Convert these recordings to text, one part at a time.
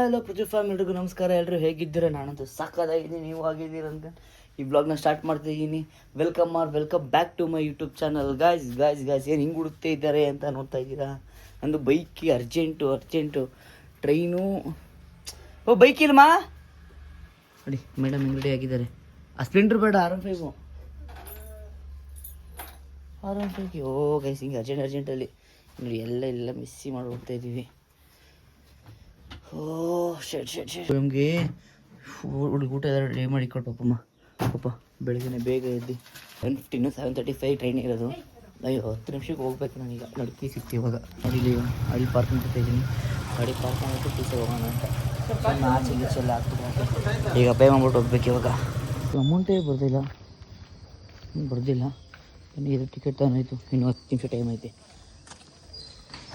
Hello ಪೃಥ್ವಿ ಫ್ಯಾಮಿಲಿಗೂ ನಮಸ್ಕಾರ. ಎಲ್ಲರೂ ಹೇಗಿದ್ದೀರಾ? ನಾನಂತೂ ಸಾಕಾಗಿದ್ದೀನಿ, ನೀವು ಆಗಿದ್ದೀರಂತ ಈ ಬ್ಲಾಗ್ನ ಸ್ಟಾರ್ಟ್ ಮಾಡ್ತಿದ್ದೀನಿ. Welcome back to my YouTube channel. Guys ಏನು ಹಿಂಗೆ ಹುಡುಕ್ತಾ ಇದ್ದಾರೆ ಅಂತ ನೋಡ್ತಾ ಇದ್ದೀರಾ? ನಂದು ಬೈಕಿ ಅರ್ಜೆಂಟು ಟ್ರೈನು. ಓ ಬೈಕ್ ಇಲ್ಲಮ್ಮ ನೋಡಿ, ಮೇಡಮ್ ಹಿಂಗೆ ರೆಡಿ ಆಗಿದ್ದಾರೆ. ಆ ಸ್ಪ್ಲೆಂಡರ್ ಬೇಡ, R15. ಓ ಗೈಸ್ ಹಿಂಗೆ ಅರ್ಜೆಂಟಲ್ಲಿ ನೋಡಿ ಎಲ್ಲ ಮಿಸ್ಸಿ ಮಾಡಿ ಹೋಗ್ತಾ ಇದ್ದೀವಿ. ಓ ಶೆಟ್ ನಮಗೆ ಊಟ ರೆಡಿ ಮಾಡಿ ಕೊಟ್ಟಪ್ಪಮ್ಮ. ಪಾಪ ಬೆಳಗ್ಗೆ ಬೇಗ ಎದ್ದು 7:15 7:35 ಟ್ರೈನ್ ಇರೋದು. ಅಯ್ಯೋ 10 ನಿಮಿಷಕ್ಕೆ ಹೋಗ್ಬೇಕು ನಾನೀಗ. ನೋಡಿ ಕೀ ಸಿಕ್ತಿ ಇವಾಗ. ನೋಡಿ ಅಲ್ಲಿ ಪಾರ್ಕಿಂಗ್ ಕೊಡ್ತಾಯಿದ್ದೀನಿ. ಗಾಡಿ ಪಾರ್ಕ್ ಮಾಡಿಬಿಟ್ಟು ಪೀಸೆ ಹೋಗೋಣ ಅಂತ ಆಚೆ ಗೀಚೆಲ್ಲ ಹಾಕ್ಬಿಟ್ಟು ಈಗ ಪೇ ಮಾಡ್ಬಿಟ್ಟು ಹೋಗ್ಬೇಕು. ಇವಾಗ ಅಮೌಂಟೇ ಬರ್ದಿಲ್ಲ ಇನ್ನು ಇದು ಟಿಕೆಟ್ ತಗೊಂಡಾಯ್ತು. ಇನ್ನು 10 ನಿಮಿಷ ಟೈಮ್ ಐತೆ,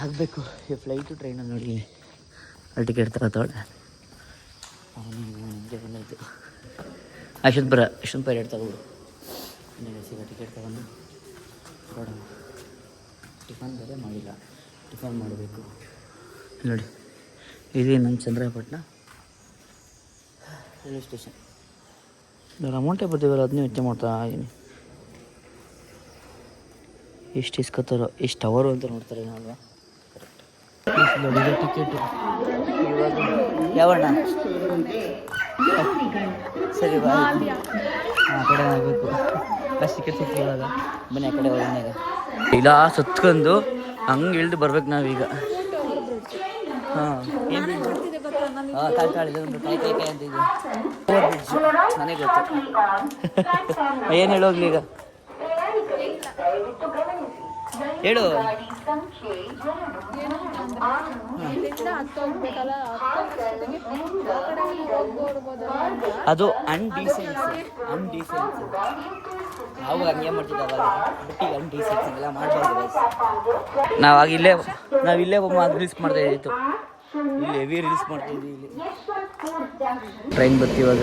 ಆಗಬೇಕು. ಈ ಫ್ಲೈಟು ಟ್ರೈನಲ್ಲಿ ನೋಡಿ ಅಲ್ಲಿ ಟಿಕೆಟ್ ತಗೋತಾಳೆ. ಆಯಿತು ಯಶವಂತಪುರ 2 ತಗೊಬಿಡು. ಸಿಗ ಟಿಕೆಟ್ ತಗೊಂಡು ಹೊರಡೋಣ. ಟಿಫನ್ ಬೇರೆ ಮಾಡಿಲ್ಲ, ಟಿಫನ್ ಮಾಡಬೇಕು. ನೋಡಿ ಇದು ನಮ್ಮ ಚಂದ್ರಾಯಪಟ್ಟಣ ರೈಲ್ವೆ ಸ್ಟೇಷನ್. ಇವಾಗ ಅಮೌಂಟೇ ಬರ್ತೀವಲ್ಲ, ಅದನ್ನೇ ವೆಚ್ಚ ಮಾಡ್ತಾ ಇದ್ದೀನಿ. ಎಷ್ಟು ಇಸ್ಕೊತಾರೋ, ಎಷ್ಟು ಅವರು ಅಂತ ನೋಡ್ತಾರೆ ಅಲ್ವಾ? ಟಿಕೆಟ್ ಯಾವಣ್ಣ? ಸರಿ ಬಾ, ಆ ಕಡೆ ಆಗಬೇಕು. ಫಸ್ಟ್ ಟಿಕೆಟ್ ಸಿಕ್ಕಿವಾಗ ಬನ್ನಿ ಆ ಕಡೆ ಹೋಗೋಣ. ಈಗ ಇಲ್ಲ ಸುತ್ಕೊಂಡು ಹಂಗೆ ಇಳಿದು ಬರ್ಬೇಕು ನಾವೀಗ. ಹಾಂ ಏನು ಕಾಯಿ ಅಂತಿದ್ವಿ. ನನಗೆ ಗೊತ್ತು. ಏನು ಹೇಳೋಗ್ಲಿ ಈಗ, ಹೇಳು. ಅದು ಅನ್ಡೀಸೆನ್ಸಿ. ನಾವು ಹಂಗೆ ಮಾಡ್ತಿದ್ದಾವಾಗ ಬಟ್ ಈಗ ಅನ್ಡೀಸೆನ್ಸಿ ಎಲ್ಲ ಮಾಡಬಾರ್ದು. ನಾವಿಲ್ಲೇ ರೀಲ್ಸ್ ಮಾಡ್ತಾ ಇದ್ದಿತ್ತು. ಇಲ್ಲಿ ಹೆವಿ ರೀಲ್ಸ್ ಮಾಡ್ತಾ ಇದ್ವಿ. ಇಲ್ಲಿ ಟ್ರೈನ್ ಬರ್ತೀವಿ ಇವಾಗ.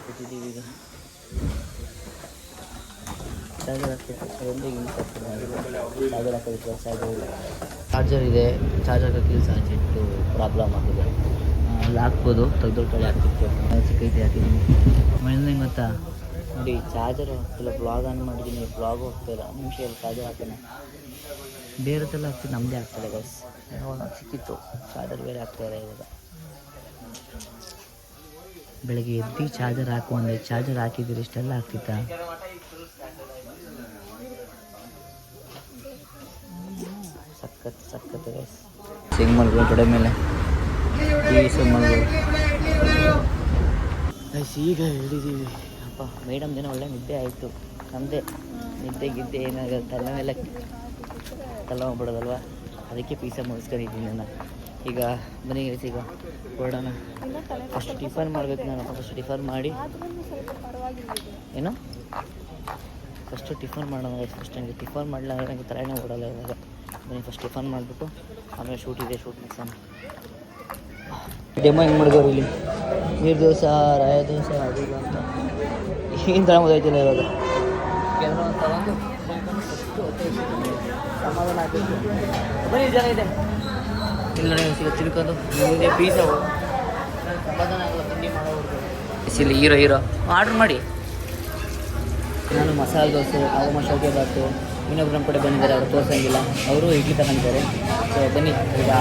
ಕೂತಿದ್ದೀವಿ ಈಗ. ಚಾರ್ಜರ್ ಇದೆ, ಚಾರ್ಜರ್ ಹಾಕಿದ್ರೆ ಸಾರ್ಜೆಂಟು ಪ್ರಾಬ್ಲಮ್ ಆಗಿದೆ. ಅಲ್ಲಿ ಹಾಕ್ಬೋದು, ತೆಗೆದೊಳ್ಳಿ ಹಾಕ್ತಿತ್ತು. ಚಿಕ್ಕೈತೆ ಹಾಕಿದ್ದೀನಿ. ಮನೇಲಿ ಗೊತ್ತಾ ನೋಡಿ, ಚಾರ್ಜರ್ ಹೋಗ್ತಿಲ್ಲ. ಬ್ಲಾಗ್ ಆನ್ ಮಾಡಿದ್ದೀನಿ, ಬ್ಲಾಗ್ ಹೋಗ್ತಾಯಿಲ್ಲ. ನಿಮಿಷದಲ್ಲಿ ಚಾರ್ಜರ್ ಹಾಕೋಣ. ಬೇರೆದೆಲ್ಲ ಹಾಕ್ತಿದ್ದು ನಮ್ಮದೇ ಆಗ್ತಾಯಿಲ್ಲ ಗೈಸ್. ಸಿಕ್ಕಿತ್ತು ಚಾರ್ಜರ್ ಬೇರೆ ಆಗ್ತಾಯಿಲ್ಲ ಇವಾಗ. ಬೆಳಗ್ಗೆ ಎದ್ದು ಚಾರ್ಜರ್ ಹಾಕೊಂಡೆ, ಚಾರ್ಜರ್ ಹಾಕಿದ್ರೆ ಇಷ್ಟೆಲ್ಲ ಆಗ್ತಿತ್ತಾ? ಸಖತ್ ಸಿಂಗ್ ಮಾಡ್ಬೋದು ಕಡೆ ಮೇಲೆ ಈಗ ಹಿಡಿದೀವಿ. ಅಪ್ಪ ಮೇಡಮ್ ದಿನ ಒಳ್ಳೆ ನಿದ್ದೆ ಆಯಿತು. ನಮ್ಮದೇ ನಿದ್ದೆ ಏನಾಗುತ್ತೆ, ತಲೆ ಮೇಲೆ ಹೋಗ್ಬಿಡೋದಲ್ವ, ಅದಕ್ಕೆ ಪೀಸ ಮುಗಿಸ್ಕೊಂಡಿದ್ದೀನಿ ನಾನು. ಈಗ ಬನ್ನಿ ಗೈಸ್, ಈಗ ಹೊರಡೋಣ. ಫಸ್ಟ್ ಟಿಫನ್ ಮಾಡಬೇಕು ನಾನು. ಫಸ್ಟ್ ಟಿಫನ್ ಮಾಡಿ ಏನು ಫಸ್ಟು ಟಿಫನ್ ಮಾಡೋಣ ಗೈಸ್. ಫಸ್ಟ್ ನನಗೆ ಟಿಫನ್ ಮಾಡಲಿಲ್ಲ ಅಂದರೆ ನನಗೆ ತಲೆನೇ ಓಡಲ್ಲ ಇವಾಗ. ಬನ್ನಿ ಫಸ್ಟ್ ಟಿಫನ್ ಮಾಡಿಬಿಟ್ಟು ಆಮೇಲೆ ಶೂಟ್ ಮುಗಿಸೋಣ. ಡೆಮೋ ಹೆಂಗೆ ಮಾಡಿದವ್ರು ಇಲ್ಲಿ, ನೀರು ದೋಸೆ, ರಾಯ ದೋಸೆ, ಅದು ಅಂತ ಏನು ತಗೊಂಬೋದಾಯ್ತಿಲ್ಲ ಇವಾಗ. ಕೆಲವರು ತಗೊಂಡು ಸಮಾಧಾನ ಆಗಬೇಕು. ಬನ್ನಿ ಜನ ಇದೆ ಇಲ್ಲ ಸಿಗ ತಿಳ್ಕೊಂಡು ಮುಂದೆ ಪೀಸ ಸಮಾಧಾನ ಆಗಲ್ಲ. ತಿಂಡಿ ಮಾಡೋದು ಇಲ್ಲಿ ಹೀರೋ ಆರ್ಡ್ರ್ ಮಾಡಿ. ನಾನು ಮಸಾಲೆ ದೋಸೆ, ಹಾಗೂ ಮಸಾಲೆ ಬಾತು. ಇನ್ನೊಬ್ರು ನಮ್ಮ ಕಡೆ ಬಂದಿದ್ದಾರೆ, ಅವ್ರು ತೋರಿಸಂಗಿಲ್ಲ. ಅವರು ಇಡ್ಲಿ ತಗೊಂಡಿದ್ದಾರೆ. ಸೊ ಬನ್ನಿ ಈಗ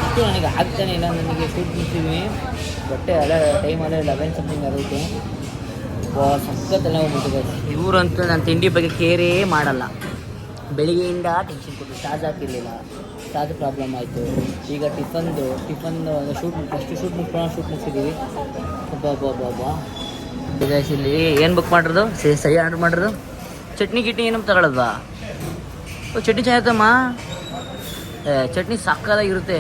ಅಷ್ಟು ನನಗೆ ಆಗ್ತಾನೆ ಇಲ್ಲ. ನನಗೆ ಶೂಟ್ ಮುಗಿಸ್ತೀವಿ ಬಟ್ಟೆ ಅಲ್ಲ ಟೈಮಲ್ಲೇ 11 ಸಮಥಿಂಗ್ ಆಗೋಯ್ತು. ಸಖತ್ತೆಲ್ಲ ಹೋಗ್ಬಿಟ್ಟಿದೆ. ಇವರಂತೂ ನಾನು ತಿಂಡಿ ಬಗ್ಗೆ ಕೇರೇ ಮಾಡಲ್ಲ. ಬೆಳಿಗ್ಗೆಯಿಂದ ಟೆನ್ಷನ್ ಕೊಟ್ಟು ಚಾರ್ಜ್ ಹಾಕಿರಲಿಲ್ಲ, ಚಾರ್ಜ್ ಪ್ರಾಬ್ಲಮ್ ಆಯಿತು. ಈಗ ಟಿಫನ್ ಫಸ್ಟ್ ಶೂಟ್ ಮುಗಿಸಿದ್ದೀವಿ. ಒಬ್ಬ ಇಲ್ಲಿ ಏನು ಬುಕ್ ಮಾಡಿರೋದು? ಸರಿ ಆರ್ಡ್ರ್ ಮಾಡಿರೋದು. ಚಟ್ನಿ ಏನು ತಗೊಳ್ಳೋದ್ವಾ? ಚಟ್ನಿ ಚೆನ್ನಾಗಿರ್ತಮ್ಮ. ಚಟ್ನಿ ಸಾಕಾಗಿರುತ್ತೆ,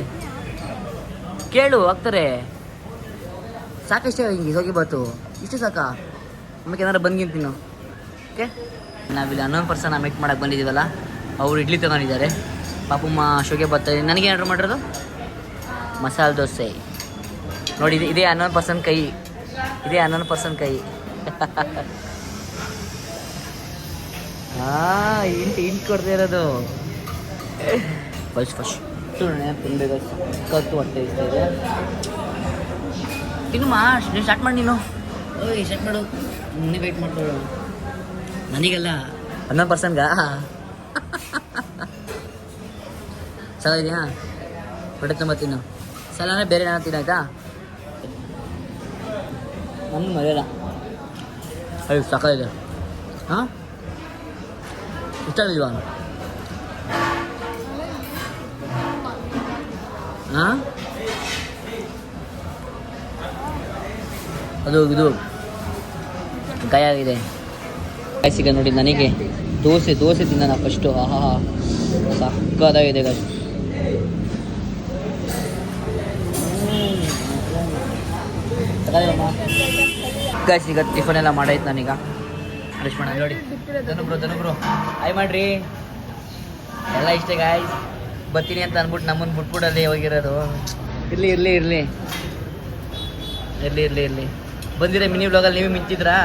ಕೇಳು ಹಾಕ್ತಾರೆ. ಸಾಕಷ್ಟೇ ಹಿಂಗೆ ಹೋಗಿ ಬಾತು ಇಷ್ಟು ಸಾಕಾ? ನಮಗೆ ಏನಾರು ಬಂದ್ಗಿಂತೀನು. ಓಕೆ, ನಾವಿಲ್ಲಿ 11 ಪರ್ಸನ್ ಮೇಕ್ ಮಾಡೋಕ್ಕೆ ಬಂದಿದ್ದೀವಲ್ಲ, ಅವರು ಇಡ್ಲಿ ತಗೊಂಡಿದ್ದಾರೆ. ಪಾಪಮ್ಮ ಶೋಗೆ ಬರ್ತಾರೆ. ನನಗೆ ಆರ್ಡ್ರ್ ಮಾಡಿರೋದು ಮಸಾಲೆ ದೋಸೆ. ನೋಡಿ ಇದೇ 11% ಕೈ, ಇದೇ 11% ಕೈ. ಇಂಟ್ ಕೊಡ್ತಾ ಇರೋದು ಫಸ್ಟ್ ತಿನ್ಬೇಕು. ಕತ್ತು ಹೊಟ್ಟೆ ಇಷ್ಟ ಇದೆ. ತಿನ್ನುಮ್ಮ, ನೀನು ಸ್ಟಾರ್ಟ್ ಮಾಡಿ. ನೀನು ಓಯ್ ಸ್ಟಾರ್ಟ್ ಮಾಡು. ನೀನು ವೆಯ್ಟ್ ಮಾಡ್ಕೊಳ್ಳು. ನನಗೆಲ್ಲ 11%ಗಾ ಸಲ ಇದೆಯಾ? ಹೊಟ್ಟೆ ತುಂಬ ತಿನ್ನು. ಸಲ ಅಂದರೆ ಬೇರೆ ಏನಾದ್ರು ತಿನ್ನಾಯ್ತಾ? ನಮ್ಗೆ ಮರೆಯಲ್ಲ. ಅಯ್ಯೋ ಸಾಕಾಗಿದೆ. ಹಾಂ ಇಷ್ಟ ಆಗಿಲ್ವಾ? ಹಾಂ ಅದು ಇದು ಗಾಯ ಆಗಿದೆ. ಗಾಯ ಸಿಗ ನೋಡಿ ನನಗೆ. ದೋಸೆ ತಿನ್ನ ಫಸ್ಟು. ಆಹಾ ಸಕ್ಕದಾಗಿದೆ ಗಾಯ. ಗಾಯ ಸಿಗ ಟಿಫನ್ ಎಲ್ಲ ಮಾಡಾಯ್ತು ನಾನೀಗ. ಫ್ರೆಶ್ ಮಾಡ ನೋಡಿ. ಧನುಬ್ರು ಆಯ್ ಮಾಡ್ರಿ ಎಲ್ಲ ಇಷ್ಟೇ ಗಾಯ್. ಬರ್ತೀನಿ ಅಂತ ಅಂದ್ಬಿಟ್ಟು ನಮ್ಮನ್ನು ಬಿಟ್ಬಿಡಲ್ಲಿ ಹೋಗಿರೋದು. ಇರಲಿ ಬಂದಿರ ಮಿನಿ ಬ್ಲಾಗಲ್ಲಿ ನೀವೇ ಮಿಂಚಿದ್ರಾ?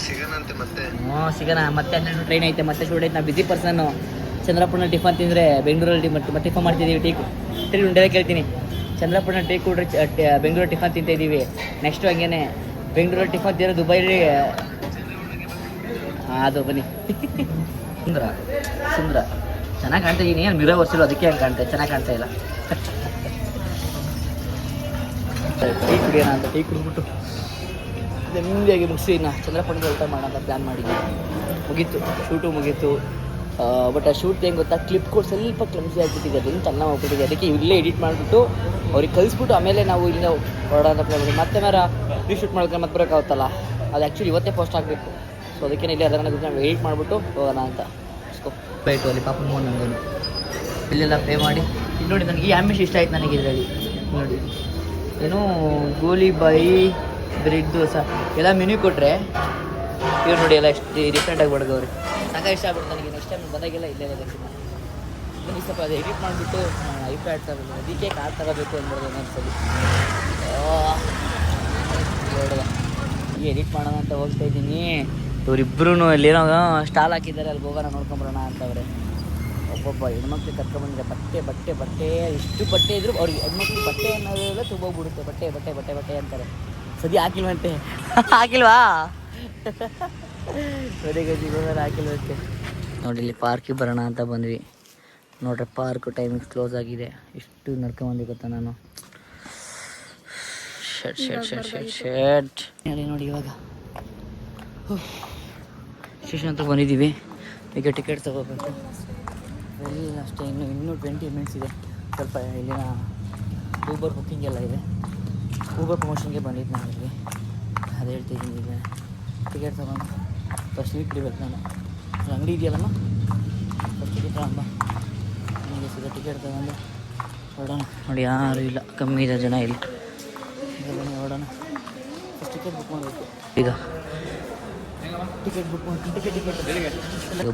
ಸಿಗೋಣ ಮತ್ತೆ. 12 ಟ್ರೈನ್ ಐತೆ, ಮತ್ತೆ ಶೂಟ್ ಐತೆ. ನಾ ಬಿಸಿ ಪರ್ಸನ್ನು. ಚಂದ್ರಪುರ ಟಿಫನ್ ತಿಂದರೆ ಬೆಂಗಳೂರಲ್ಲಿ ಮತ್ತೆ ಟಿಫನ್ ಮಾಡ್ತಿದ್ದೀವಿ. ಟೀ ಉಂಡೆ ಕೇಳ್ತೀನಿ. Chandrapur tea ಕುಡ್ರೆ Bengaluru tiffin ತಿಂತಾಯಿದ್ದೀವಿ. Next ಹಂಗೇನೆ ಬೆಂಗಳೂರಲ್ಲಿ ಟಿಫನ್ ತಿನ್ನೋ ದುಬೈಲಿ. ಅದು ಬನ್ನಿ. ಸುಂದರ ಚೆನ್ನಾಗಿ ಕಾಣ್ತಾ ಇದ್ದೀನಿ. ಮಿರೋ ವರ್ಷಲು ಅದಕ್ಕೆ ಹಂಗೆ ಕಾಣ್ತಾ ಚೆನ್ನಾಗಿ ಕಾಣ್ತಾ ಇಲ್ಲ. ಟೀ ಕುಡಿಯೋಣ ಅಂತ ಟೀ ಕುಡಿದ್ಬಿಟ್ಟು ನೆಮ್ಮದಿಯಾಗಿ ಮುಗಿಸಿ ಇನ್ನು ಚಂದ್ರಪುರಕ್ಕೆ ಊಟ ಮಾಡೋಣ ಅಂತ ಪ್ಲ್ಯಾನ್ ಮಾಡಿದ್ವಿ. ಮುಗೀತು, ಶೂಟು ಮುಗೀತು. ಬಟ್ ಆ ಶೂಟ್ ಹೆಂಗೆ ಗೊತ್ತಾ, ಕ್ಲಿಪ್ ಕೂಡ ಸ್ವಲ್ಪ ಕ್ಲಮ್ಸಿ ಆಗಿಬಿಟ್ಟಿದೆ. ಅದನ್ನು ಚೆನ್ನಾಗಿ ಹೋಗ್ಬಿಟ್ಟಿದೆ. ಅದಕ್ಕೆ ಇಲ್ಲೇ ಎಡಿಟ್ ಮಾಡಿಬಿಟ್ಟು ಅವ್ರಿಗೆ ಕಲಿಸ್ಬಿಟ್ಟು ಆಮೇಲೆ ನಾವು ಇಲ್ಲಿಂದ ಹೊರಡೋ ಅಂತ ಪ್ಲಾನ್ ಮಾಡಿ. ಮತ್ತೆ ಮಾರ ರೀಶೂಟ್ ಮಾಡ್ಕೊಂಡು ಮತ್ತೆ ಬರೋಕ್ಕಾಗುತ್ತಲ್ಲ, ಅದು ಆ್ಯಕ್ಚುಲಿ ಇವತ್ತೇ ಪೋಸ್ಟ್ ಆಗಬೇಕು. ಸೊ ಅದಕ್ಕೆ ಇಲ್ಲೇ ಅದನ್ನು ನಾವು ಎಡಿಟ್ ಮಾಡಿಬಿಟ್ಟು ಹೋಗೋಣ ಅಂತ. ಬೈಟು ಅಲ್ಲಿ ಪಾಪ ಮೋನ್ ನನಗೇನು ಇಲ್ಲೆಲ್ಲ ಪೇ ಮಾಡಿ. ಇಲ್ಲಿ ನೋಡಿ ನನಗೆ ಈ ಆಂಬಿಷ್ ಇಷ್ಟ ಆಯ್ತು ನನಗೆ. ಇದರಲ್ಲಿ ನೋಡಿ ಏನು ಗೋಲಿಬಾಯಿ ಬ್ರೆಡ್ ದೋಸೆ ಎಲ್ಲ ಮೆನ್ಯೂ ಕೊಟ್ಟರೆ ಇವ್ರು ನೋಡಿ ಎಲ್ಲ ಎಷ್ಟು ಡಿಫ್ರೆಂಟಾಗಿ ಬಡ್ಗವ್ರೆ. ಸಾಕ ಇಷ್ಟ ಆಗ್ಬಿಟ್ಟು ನನಗೆ. ನೆಕ್ಸ್ಟ್ ಟೈಮ್ ಬಂದಾಗೆಲ್ಲ ಇಲ್ಲೇ ಇರೋದಕ್ಕೆ ನನಗೆ ಸ್ವಲ್ಪ ಅದು ಎಡಿಟ್ ಮಾಡಿಬಿಟ್ಟು ಐಪ್ಯಾಡ್ ತಗೋಬೇಕು. ಅದಕ್ಕೆ ಕಾರ್ ತಗೋಬೇಕು ಅಂದ್ಬಿಡೋದು ಒಂದೊಂದ್ಸಲಿ. ಈ ಎಡಿಟ್ ಮಾಡೋಣ ಅಂತ ಹೋಗ್ತಾ ಇದ್ದೀನಿ. ಇವರಿಬ್ಬರೂ ಅಲ್ಲೇನೋ ಸ್ಟಾಲ್ ಹಾಕಿದ್ದಾರೆ, ಅಲ್ಲಿ ಹೋಗೋಣ ನೋಡ್ಕೊಂಬರೋಣ ಅಂತವ್ರೆ. ಒಬ್ಬೊಬ್ಬ ಹೆಣ್ಮಕ್ಳಿಗೆ ಕರ್ಕೊಂಬಂದಿದೆ. ಬಟ್ಟೆ ಇಷ್ಟು ಬಟ್ಟೆ ಇದ್ರು ಅವ್ರಿಗೆ ಹೆಣ್ಮಕ್ಳಿಗೆ ಬಟ್ಟೆ ಅನ್ನೋದೆಲ್ಲ ತುಂಬೋಗ್ಬಿಡುತ್ತೆ. ಬಟ್ಟೆ ಅಂತಾರೆ. ಸದ್ಯ ಹಾಕಿಲ್ವಂತೆ. ಹಾಕಿಲ್ವಾ? ಅದೇ ಗತಿ ಹಾಕಿಲ್ವಂತೆ. ನೋಡಿ ಇಲ್ಲಿ ಪಾರ್ಕಿಗೆ ಬರೋಣ ಅಂತ ಬಂದ್ವಿ. ನೋಡ್ರಿ ಪಾರ್ಕ್ ಟೈಮಿಂಗ್ಸ್ ಕ್ಲೋಸ್ ಆಗಿದೆ. ಎಷ್ಟು ನಡ್ಕೊಂಬಂದು ಗೊತ್ತಾ ನಾನು. ಶರ್ಟ್ ಹೇಳಿ ನೋಡಿ. ಇವಾಗ ಸ್ಟೇಷನ್ ಹತ್ರ ಬಂದಿದ್ದೀವಿ. ಈಗ ಟಿಕೆಟ್ ತಗೋಬೇಕು. ಎಲ್ಲ ಅಷ್ಟೇ. ಇನ್ನೂ 20 ಮಿನಿಟ್ಸ್ ಇದೆ. ಸ್ವಲ್ಪ ಇಲ್ಲಿನ ಊಬರ್ ಬುಕ್ಕಿಂಗ್ ಎಲ್ಲ ಇದೆ. ಊಬರ್ ಪ್ರಮೋಷನ್ಗೆ ಬಂದಿದ್ದು ನಾನು ಇಲ್ಲಿ. ಅದು ಹೇಳ್ತಿದ್ದೀನಿ. ಈಗ ಟಿಕೆಟ್ ತಗೊಂಡು ಫಸ್ಟ್ ವೀಕ್ ಹಿಡಿಬೇಕು ನಾನು. ಅಂಗಡಿ ಇದೆಯಲ್ಲಮ್ಮ, ಫಸ್ಟ್ ಟಿಕೆಟ್ ತಗೊಂಬ. ನಿಮಗೆ ಸಿಗೋ ಟಿಕೆಟ್ ತಗೊಂಡು ಹೊರಡೋಣ. ನೋಡಿ ಯಾರೂ ಇಲ್ಲ, ಕಮ್ಮಿ ಇದೆ ಜನ ಇಲ್ಲಿ. ಈಗ ಬನ್ನಿ ಹೊರಡೋಣ. ಫಸ್ಟ್ ಟಿಕೆಟ್ ಬುಕ್ ಮಾಡಬೇಕು. ಈಗ ಟಿಕೆಟ್ ಬುಕ್ ಮಾಡಿ ಟಿಕೆಟ್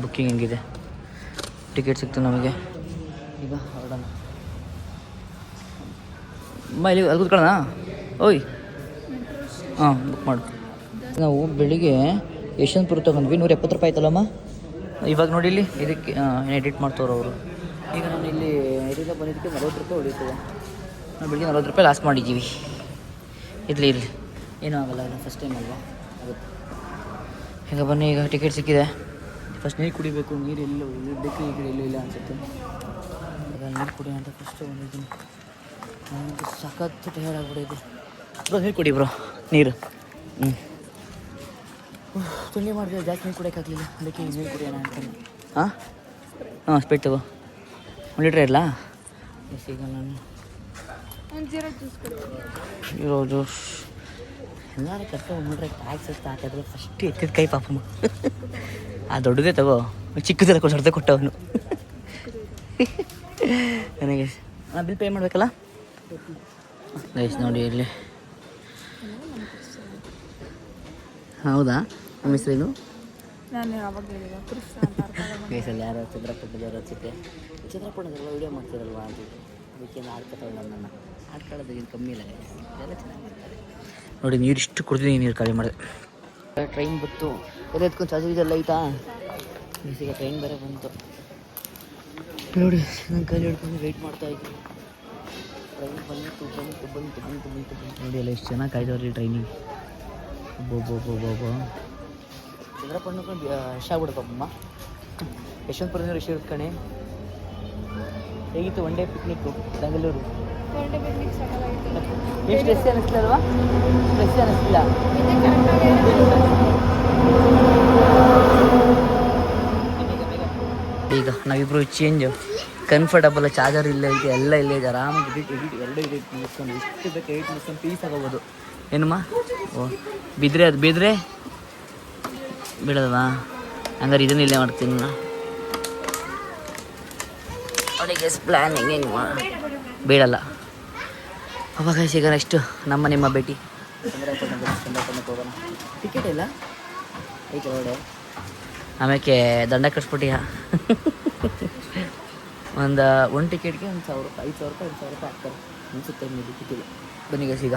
ಬುಕ್ಕಿಂಗ್ ಹೆಂಗಿದೆ? ಟಿಕೆಟ್ ಸಿಕ್ತು ನಮಗೆ. ಈಗ ಹೊರಡೋಣ. ಇಲ್ಲಿ ಅಲ್ಲಿ ಕೂತ್ಕೊಳ್ಳೋಣ. ಓಯ್ ಹಾಂ ಬುಕ್ ಮಾಡು. ನಾವು ಬೆಳಿಗ್ಗೆ ಯಶವಂತಪುರ ತೊಗೊಂಡ್ವಿ. 170 ರೂಪಾಯಿ ಆಯ್ತಲ್ಲಮ್ಮ. ಇವಾಗ ನೋಡಿ ಇಲ್ಲಿ ಇದಕ್ಕೆ ಎಡಿಟ್ ಮಾಡ್ತವ್ರು ಅವರು. ಈಗ ನಾನು ಇಲ್ಲಿ ಇದರಿಂದ ಬಂದಿದ್ದಕ್ಕೆ 40 ರೂಪಾಯಿ ಹೊಡೀತದೆ. ನಾವು ಬೆಳಿಗ್ಗೆ 40 ರೂಪಾಯಿ ಲಾಸ್ ಮಾಡಿದ್ದೀವಿ. ಇರಲಿ ಏನೂ ಆಗೋಲ್ಲ, ಫಸ್ಟ್ ಟೈಮ್ ಅಲ್ವಾ, ಆಗುತ್ತೆ. ಈಗ ಬನ್ನಿ, ಈಗ ಟಿಕೆಟ್ ಸಿಕ್ಕಿದೆ. ಫಸ್ಟ್ ನೀರು ಕುಡಿಬೇಕು. ನೀರು ಎಲ್ಲೋ ಇರಬೇಕು, ಈಗ ಎಲ್ಲೂ ಇಲ್ಲ ಅನಿಸುತ್ತೆ. ಈಗ ನೀರು ಕುಡಿ ಅಂತ ಫಸ್ಟು ಬಂದಿದ್ದೀನಿ. ನನಗೆ ಸಖತ್ತು ಟಯರ್ಡ್ ಆಗಿಬಿಟ್ಟಿದೆ. ಬ್ರೋ ನೀರು ಕುಡಿ ಬ್ರೋ, ನೀರು. ತಿಂಡಿ ಮಾಡಿದೆ, ಜಾಸ್ತಿ ನೀರು ಕುಡಿಯೋಕ್ಕಾಗಲಿಲ್ಲ. ಅದಕ್ಕೆ ನೀರು ಕುಡಿಯೋಣ ಅಂತಾನೆ. ಹಾಂ ಸ್ಪೀಡ್ ತಗೋ. 1 ಲೀಟ್ರ್ ಇರಲಾ? ಈಗ ನಾನು ಜೀರೋ ಜ್ಯೂಸ್ ಎಲ್ಲರೂ ಕರ್ಕೊಂಡ್ಬಿಟ್ರೆ ಟ್ಯಾಕ್ಸ್ ಹಾಕಿದ್ರೆ ಫಸ್ಟ್ ಎತ್ತಿದ ಕೈ ಪಾಪಮ್ಮ. ಆ ದೊಡ್ಡದೇ ತಗೋ, ಚಿಕ್ಕದೆಲ್ಲ ಕೊಡ್ಸಡ್ದೆ ಕೊಟ್ಟವನು ನನಗೆ. ಬಿಲ್ ಪೇ ಮಾಡಬೇಕಲ್ಲ ಗೈಸ್. ನೋಡಿ ಇಲ್ಲಿ. ಹೌದಾ? ನಮ್ಮ ಹೆಸರೇನು? ಗೈಸಲ್ಲಿ ಯಾರೋ ಚಂದ್ರಪಟ್ಟದವ್ರು ಹಚ್ಚಿದ್ದೆ. ಚಂದ್ರಪಟ್ಟದಲ್ಲ ವೀಡಿಯೋ ಮಾಡ್ತಿರಲ್ವಾ ಅಂತ. ಅದಕ್ಕೆ ಆಡ್ಕೊತಾವಲ್ಲ ನನ್ನ. ಆಡ್ಕೊಳ್ಳೋದಕ್ಕಿಂತ ಕಮ್ಮಿ ಇಲ್ಲ, ಎಲ್ಲ ಚೆನ್ನಾಗಿ ಮಾಡ್ತಾರೆ ನೋಡಿ. ನೀರು ಇಷ್ಟು ಕುಡಿದು ನೀರು ಖಾಲಿ ಮಾಡಿದೆ. ಟ್ರೈನ್ ಬಂತು. ಎಲ್ಲ ಎತ್ಕೊಂಡು ಚಾರ್ಜರ್ ಇದೆಲ್ಲ ಐತಾ. ಈಗ ಟ್ರೈನ್ ಬೇರೆ ಬಂತು ನೋಡಿ. ನನ್ನ ಕೈಲಿ ಹಿಡ್ಕೊಂಡು ವೆಯ್ಟ್ ಮಾಡ್ತಾ ಇದ್ದೀನಿ. ಟ್ರೈನ್ ಬಂತು ನೋಡಿ. ಎಲ್ಲ ಎಷ್ಟು ಚೆನ್ನಾಗಿ ಕಾಯ್ದವ್ರಿ ಟ್ರೈನಿಗೆ. ಚಂದ್ರಪ್ಪಣ್ಣಕೊಂಡು ಯಶ ಆಗ್ಬಿಡ್ತಮ್ಮ. ಯಶವಂತಪುರದಿಂದ ಯಶ ಇರ್ಕಣೆ. ಹೇಗಿತ್ತು ಒನ್ ಡೇ ಪಿಕ್ನಿಕ್ಕು ಬೆಂಗಳೂರು? ಎಷ್ಟು ಎಸ್ ಅನ್ನಿಸ್ತಿಲ್ವಾ? ಎಸ್ ಅನ್ನಿಸ್ತಿಲ್ಲ. ಈಗ ನಾವಿಬ್ರು ಚೇಂಜ್ ಕಂಫರ್ಟಬಲ್. ಚಾರ್ಜರ್ ಇಲ್ಲೇ ಇದೆ, ಎಲ್ಲ ಇಲ್ಲೇ ಇದೆ. ಆರಾಮಾಗಿ ಎಡಿಟ್ ಎರಡು ಮುಗಿಸ್ಕೊಂಡು ಎಷ್ಟು ಬೇಕು ಎಡಿಟ್ ಮುಗಿಸ್ಕೊಂಡು ಪೀಸ್ ಆಗೋಬೋದು. ಏನಮ್ಮ? ಓ ಬಿದ್ದರೆ ಅದು ಬಿದ್ದರೆ ಬಿಡೋದವಾ? ಹಂಗಾರೆ ಇದನ್ನ ಇಲ್ಲೇ ಮಾಡ್ತೀನಿ ನಾನು. ಅವನಿಗೆ ಪ್ಲ್ಯಾನ್ ಹೆಂಗೆ ಬೀಳಲ್ಲ. ಅವಾಗ ಸಿಗೋಣ. ನೆಕ್ಸ್ಟು ನಿಮ್ಮ ಭೇಟಿ ಚಂದ್ರಪ್ಪಣ್ಣಕ್ಕೆ ಹೋಗೋಣ. ಟಿಕೆಟ್ ಇಲ್ಲ ಐತೆ ಒಳ್ಳೆ. ಆಮೇಲೆ ದಂಡ ಕಟ್ಸ್ಬಿಟ್ಟಿಯ. ಒಂದು ಟಿಕೆಟ್ಗೆ 1,000 ರೂಪಾಯಿ, 5,000 ರೂಪಾಯಿ, 1,000 ರೂಪಾಯಿ ಆಗ್ತಾರೆ ಅನಿಸುತ್ತೆ. ಮೇಲೆ ಟಿಕೆಟ್ ಬನ್ನಿ ಈಗ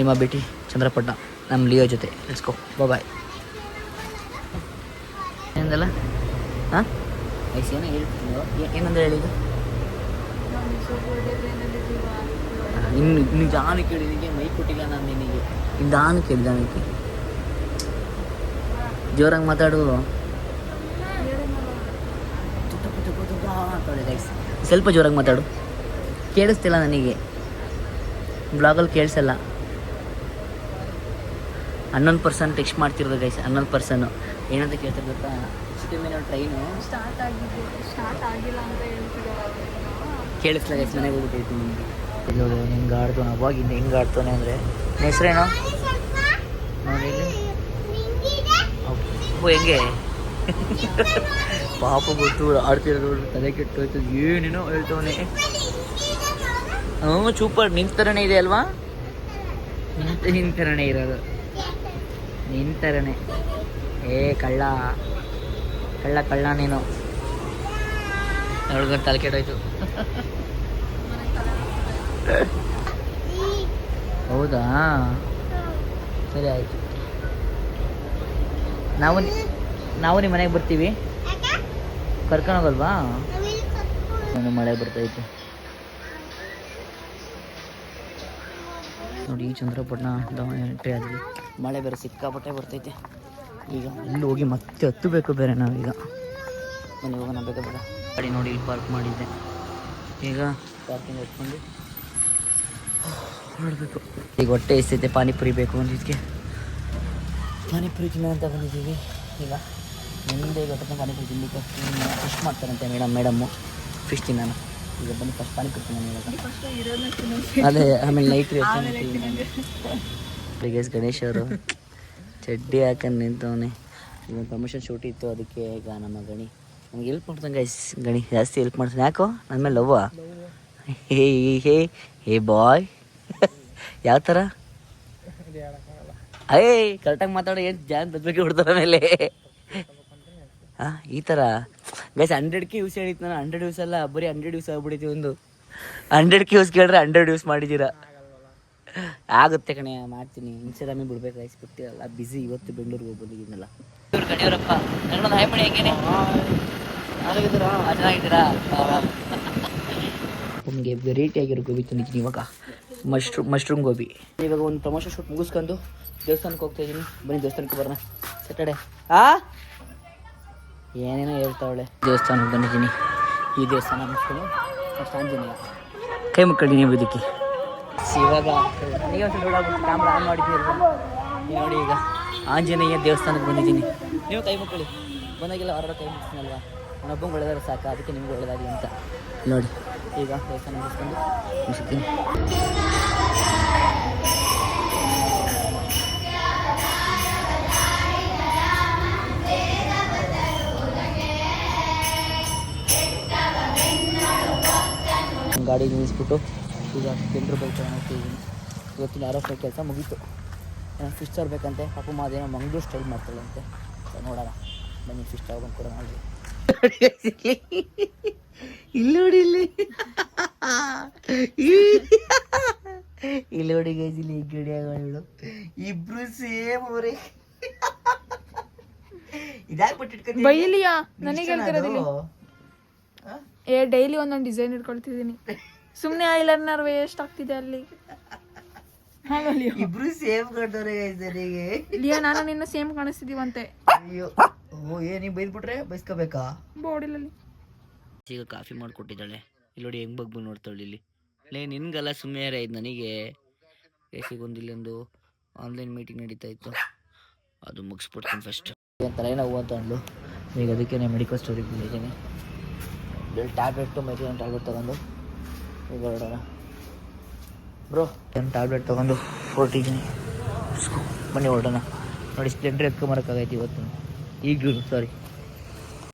ನಿಮ್ಮ ಭೇಟಿ ಚಂದ್ರಪಟ್ಟಣ ನಮ್ಮ ಲಿಯೋ ಜೊತೆ. Let's go. ಬಾಯ್. ಏನಂದಲ್ಲ? ಹಾಂ ಐಸಿ ಏನೋ ಹೇಳ್ತೀನಿ. ಏನಂದ್ರೆ ಹೇಳಿದ್ದು ಇನ್ನು ಜಾನು ಕೇಳಿ ನಿನಗೆ ಮೈ ಕೊಟ್ಟಿಲ್ಲ ನಾನು ನಿನಗೆ. ನಿಧಾನು ಕೇಳಿದಾನಕ್ಕೆ ಜೋರಾಗಿ ಮಾತಾಡು. ಸ್ವಲ್ಪ ಜೋರಾಗಿ ಮಾತಾಡು. ಕೇಳಿಸ್ತಿಲ್ಲ ನನಗೆ. ಬ್ಲಾಗಲ್ಲಿ ಕೇಳಿಸಲ್ಲ. 11% ಟೆಕ್ಸ್ಟ್ ಮಾಡ್ತಿರೋದು ಗೈಸ್. 11% ಏನಂತ ಕೇಳ್ತಾರೆ ಗೊತ್ತಾ? ಇಷ್ಟು ಮೇಲೆ ಟ್ರೈನು ಸ್ಟಾರ್ಟ್ ಆಗಿಲ್ಲ ಅಂತ ಹೇಳ್ತಿದ್ದಾರೆ. ಕೇಳಿಸ್ಲ ಗೈಸ್. ಮನೆಗೆ ಹೋಗ್ಬಿಟ್ಟಿರ್ತೀನಿ ನಿಮಗೆ. ಎಲ್ಲೋಡು ಹೆಂಗೆ ಆಡ್ತಾನೆ ಅವಾಗಿಂದ. ಹೆಂಗೆ ಆಡ್ತಾನೆ ಅಂದರೆ ಹೆಸರೇನೋ ನೋಡಿ. ಅಪ್ಪು ಹೆಂಗೆ ಪಾಪ ಗೊತ್ತು ಆಡ್ತಿರೋದು. ತಲೆ ಕೆಟ್ಟೋಯ್ತು. ಏನೇನೋ ಹೇಳ್ತವನೆ. ಹ್ಞೂ ಸೂಪರ್. ನಿಂತರನೇ ಇದೆ ಅಲ್ವಾ? ನಿಂತರನೇ ಇರೋದು. ನಿಂತರನೇ. ಏ ಕಳ್ಳ ಕಳ್ಳ ಕಳ್ಳ ನೀನು. ನೋಡ್ಕೊಂಡು ತಲೆ ಕೆಟ್ಟೋಯ್ತು. ಹೌದಾ? ಸರಿ ಆಯಿತು. ನಾವು ನಿಮ್ಮ ಮನೆಗೆ ಬರ್ತೀವಿ. ಕರ್ಕೊಂಡೋಗಲ್ವಾ? ನಾನು ಮಳೆ ಬರ್ತೈತೆ ನೋಡಿ. ಚಂದ್ರಪಟ್ಟಣ ಎಂಟ್ರಿ ಆದ್ವಿ. ಮಳೆ ಬೇರೆ ಸಿಕ್ಕಾಪಟ್ಟೆ ಬರ್ತೈತೆ. ಈಗ ಇಲ್ಲಿ ಹೋಗಿ ಮತ್ತೆ ಹತ್ತಬೇಕು ಬೇರೆ ನಾವೀಗ. ಮನೆ ಹೋಗೋಣ ಬೇಗ ಬೇಗ. ಗಾಡಿ ನೋಡಿ ಇಲ್ಲಿ ಪಾರ್ಕ್ ಮಾಡಿದ್ದೆ. ಈಗ ಪಾರ್ಕಿಂಗ್ ಹತ್ಕೊಂಡು ಹೊರಡಬೇಕು. ಈಗ ಹೊಟ್ಟೆ ಎಸ್ತೈತೆ. ಪಾನಿಪುರಿ ಬೇಕು ಅಂದಿದ್ದಕ್ಕೆ ಪಾನಿಪುರಿ ತಿನ್ನೋ ಅಂತ ಬಂದಿದ್ದೀವಿ. ಈಗ ಮುಂದೆ ಹೊಟ್ಟೆ ಪಾನಿಪುರಿ ತಿನ್ನಲಿಕ್ಕೆ ಫಿಶ್ ಮಾಡ್ತಾರಂತೆ ಮೇಡಮ್ಮು. ಫಿಶ್ ತಿನ್ನೋಣ ಈಗ. ಬನ್ನಿ ಫಸ್ಟ್ ಪಾನಿಪುರಿ ತಿನ್ನೋಣ ಇವಾಗ. ಅದೇ ಆಮೇಲೆ ನೈಟ್ ಗೈಸ್. ಗಣೇಶ್ ಅವರು ಚಡ್ಡಿ ಹಾಕೊಂಡು ನಿಂತವನೆ. ಈಗ ಪ್ರಮೋಷನ್ ಶೂಟ್ ಇತ್ತು, ಅದಕ್ಕೆ ಈಗ ನಮ್ಮ ಗಣಿ ನಮ್ಗೆ ಹೆಲ್ಪ್ ಮಾಡ್ತಾನೆ ಗೈಸ್. ಗಣಿ ಜಾಸ್ತಿ ಹೆಲ್ಪ್ ಮಾಡ್ತಾನೆ. ಯಾಕೋ ನನ್ನ ಮೇಲೆ ಲವ್ವಾ? ಹೇ ಹೇ ಹೇ ಬಾಯ್. ಯಾವ ಥರ? ಕರೆಕ್ಟಾಗಿ ಮಾತಾಡೋ. ಏನು ಜಾನ್ ಬದ್ಬೇಕು ಬಿಡ್ತಾರೆ ಮೇಲೆ. ಹಾಂ ಈ ಥರ ಗೈಸ್. 100K ಯೂಸ್ ಹೇಳಿತ್ತು ನಾನು. 100 ಯೂಸ್ ಅಲ್ಲ, ಬರೀ 100 ಯೂಸ್ ಆಗ್ಬಿಟ್ಟಿತ್ತು. ಒಂದು 100K ಯೂಸ್ ಕೇಳಿದ್ರೆ 100 ಯೂಸ್ ಮಾಡಿದ್ದೀರಾ. ಆಗುತ್ತೆ ಕಣೆ, ಮಾಡ್ತೀನಿ. ಇನ್ಸ್ಟಾಗ್ರಾಮಿಗೆ ಬಿಡ್ಬೇಕು ಗೈಸ್. ಬಿಟ್ಟಿರಲ್ಲ, ಬಿಸಿ. ಇವತ್ತು ಬೆಂಗಳೂರಿಗೆ ಹೋಗಿ ಬಂದಿದ್ದೀನಲ್ಲ. ಇವ್ರು ಕಣಿಯವರಪ್ಪ ಕನ್ನಡ ಹಾಯ್ ಮಾಡಿ. ಹೆಂಗೇನೆ ಚೆನ್ನಾಗಿದ್ದೀರಾ? ನಿಮಗೆ ವೆರೈಟಿ ಆಗಿರೋ ಗೋಬಿ ತಿಂದಿದ್ದೀನಿ ಇವಾಗ. ಮಶ್ರೂಮ್ ಗೋಬಿ. ಇವಾಗ ಒಂದು ಪ್ರಮೋಷನ್ ಶೂಟ್ ಮುಗಿಸ್ಕೊಂಡು ದೇವಸ್ಥಾನಕ್ಕೆ ಹೋಗ್ತಾ ಇದ್ದೀನಿ. ಬನ್ನಿ ದೇವಸ್ಥಾನಕ್ಕೆ ಬರೋಣ. ಸ್ಯಾಟರ್ಡೆ ಏನೇನೋ ಹೇಳ್ತಾವಳೆ. ದೇವಸ್ಥಾನಕ್ಕೆ ಬಂದಿದ್ದೀನಿ. ಈ ದೇವಸ್ಥಾನ ಮುಗಿಸ್ಕೊಂಡು ಫಸ್ಟ್ ಆಂಜನೇಯ ಕೈ ಮುಕ್ಕೊಂಡಿದ್ದೀನಿ ಬದುಕಿ. ಇವಾಗ ನನಗೆ ಒಂದು ಕ್ಯಾಮ್ರಾ ಆನ್ ಮಾಡಿದ್ದೀನಿ ನೋಡಿ. ಈಗ ಆಂಜನೇಯ ದೇವಸ್ಥಾನಕ್ಕೆ ಬಂದಿದ್ದೀನಿ. ನೀವು ಕೈ ಮುಕ್ಕೊಳ್ಳಿ. ಬಂದಾಗೆಲ್ಲ ಹೊರಗಡೆ ಕೈ ಮುಗಿಸ್ತೀನಲ್ವಾ? ನಾನೊಬ್ಬಂಗೆ ಒಳ್ಳೆದಾದ್ರೆ ಸಾಕು, ಅದಕ್ಕೆ ನಿಮ್ಗೆ ಒಳ್ಳೆದಾಗಲಿ ಅಂತ ನೋಡಿ. ಈಗ ದೇವಸ್ಥಾನ ಮುಗಿಸ್ಕೊಂಡು ಮುಗಿಸ್ತೀನಿ. ಗಾಡಿ ನಿಲ್ಲಿಸ್ಬಿಟ್ಟು ಈಗ ಜನರು ಬೈಕ್ ಹೋಗ್ತಿದ್ದೀನಿ. ಇವತ್ತಿನ ಆರೋಗ್ಯ ಕೆಲಸ ಮುಗೀತು. ಏನೋ ಫಿಶ್ ತರಬೇಕಂತೆ. ಪಾಪ ಮಾದೇನೋ ಮಂಗ್ಳೂರು ಸ್ಟೈಲ್ ಮಾಡ್ತಾಳಂತೆ. ನೋಡೋಣ ಬನ್ನಿ. ಫಿಶ್ ತಗೊಂಡು ಕೂಡ ಮಾಡಿ. ಇಲ್ಲಿ ನೋಡಿ, ಇಲ್ಲಿ ನೋಡಿ ಗೈಸ್. ಇಲ್ಲಿ ಗಡಿಯಾಗಳು ಇಬ್ರು ಸೇಮ್ ಅವರೇ. ಇದಾಗ್ಬಿಟ್ಟು ಇಟ್ಕೊತೀನಿ. ಬೈಲಿಯಾ ನನಗೆ ಹೇಳ್ತಿರೋದಿಲ್ಲ. ಡೈಲಿ ಒಂದೊಂದು ಡಿಸೈನ್ ಇಟ್ಕೊಳ್ತಿದ್ದೀನಿ. ಸುಮ್ಮನೆ ಐಲೈನರ್ ವೇಸ್ಟ್ ಆಗ್ತಿದೆ ಅಲ್ಲಿ. ಇಬ್ರು ಸೇಮ್ ಕಟ್ಟೋರೆ ನನಗೆ. ಲಿಯಾ ನಾನು ನಿನ್ನ ಸೇಮ್ ಕಾಣಿಸ್ತಿದೀವಂತೆ. ಅಯ್ಯೋ ಓ ನೀವು ಬೈದ್ಬಿಟ್ರೆ ಬೈಸ್ಕೋಬೇಕಾ? ಬೋಡಿಲಲ್ಲಿ ಈಗ ಕಾಫಿ ಮಾಡಿಕೊಟ್ಟಿದ್ದಾಳೆ. ಇಲ್ಲಿ ನೋಡಿ ಹೆಂಗ್ ಬಗ್ಗೆ ನೋಡ್ತಾಳೆ ಇಲ್ಲಿ. ನಿನ್ಗಲ್ಲ ಸುಮ್ಮನೆ ಇದು ನನಗೆ ಬೇಸಿಗೊಂದು ಇಲ್ಲೊಂದು ಆನ್ಲೈನ್ ಮೀಟಿಂಗ್ ನಡೀತಾ ಇತ್ತು, ಅದು ಮುಗಿಸ್ಬಿಡ್ತೀನಿ ಫಸ್ಟ್. ತಲೆನೋವು ಅಂತ ಅಂದ್ಲು. ಈಗ ಅದಕ್ಕೆ ನಾನು ಮೆಡಿಕಲ್ ಸ್ಟೋರಿಗೆ ಬಂದಿದ್ದೀನಿ. ಟ್ಯಾಬ್ಲೆಟ್ಟು ಮೆಡಿಕಲ್ ಟ್ಯಾಬ್ಲೆಟ್ ತೊಗೊಂಡು ಈಗ ಹೊರಡೋಣ. ಬ್ರೋ ಏನು ಟ್ಯಾಬ್ಲೆಟ್ ತೊಗೊಂಡು ಹೊರಟಿದ್ದೀನಿ. ಬನ್ನಿ ಹೊರಡೋಣ. ನೋಡಿ ಸ್ಪ್ಲೆಂಡ್ರ್ ಎತ್ಕೊಂಬರೋಕ್ಕಾಗೈತಿ ಇವತ್ತು. ಈಗಲೂ ಸಾರಿ